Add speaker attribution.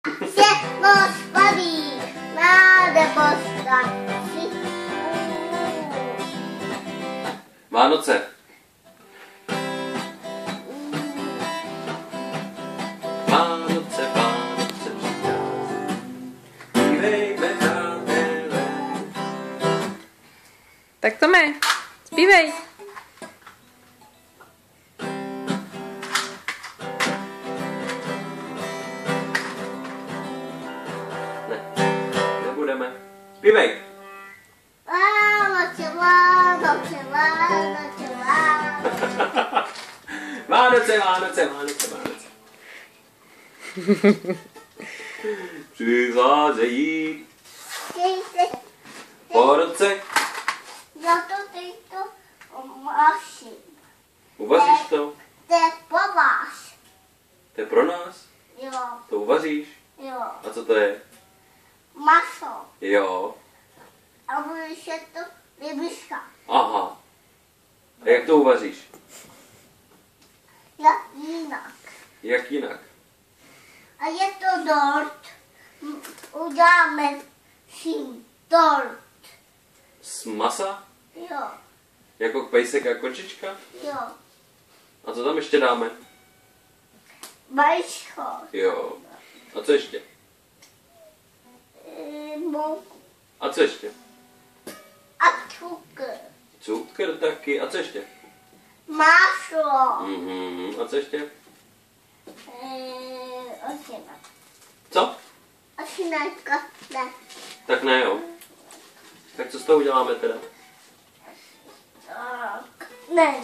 Speaker 1: Se moc baví, máde postav si.
Speaker 2: Vánoce. Vánoce, Vánoce přichází. Zpívejme, přátelé.
Speaker 3: Tak Tome, zpívej.
Speaker 2: Nebudeme. Zpívej.
Speaker 1: Vánoce, Vánoce, Vánoce, Vánoce.
Speaker 2: Vánoce, Vánoce, Vánoce, Vánoce. Přicházejí po roce.
Speaker 1: Já to teďto uvařím.
Speaker 2: Uvaříš to?
Speaker 1: To je po vás.
Speaker 2: To je pro nás?
Speaker 1: Jo,
Speaker 2: To uvaříš?
Speaker 1: jo.
Speaker 2: A co to je?
Speaker 1: Maso.
Speaker 2: Jo.
Speaker 1: A budeš je to vybiška.
Speaker 2: Aha. A jak to uvaříš?
Speaker 1: Jak jinak.
Speaker 2: Jak jinak?
Speaker 1: A je to dort. Uděláme si dort.
Speaker 2: Z masa?
Speaker 1: Jo,
Speaker 2: Jako pejsek a kočička?
Speaker 1: jo.
Speaker 2: A co tam ještě dáme?
Speaker 1: Vajíčko.
Speaker 2: Jo. A co ještě?
Speaker 1: Mouku.
Speaker 2: A co ještě?
Speaker 1: A cukr.
Speaker 2: Cukr taky. A co ještě?
Speaker 1: Maso.
Speaker 2: A co ještě?
Speaker 1: Osina.
Speaker 2: Co?
Speaker 1: Osinačka. Ne.
Speaker 2: Tak ne, jo. Tak co z toho uděláme teda?
Speaker 1: Tak. Ne.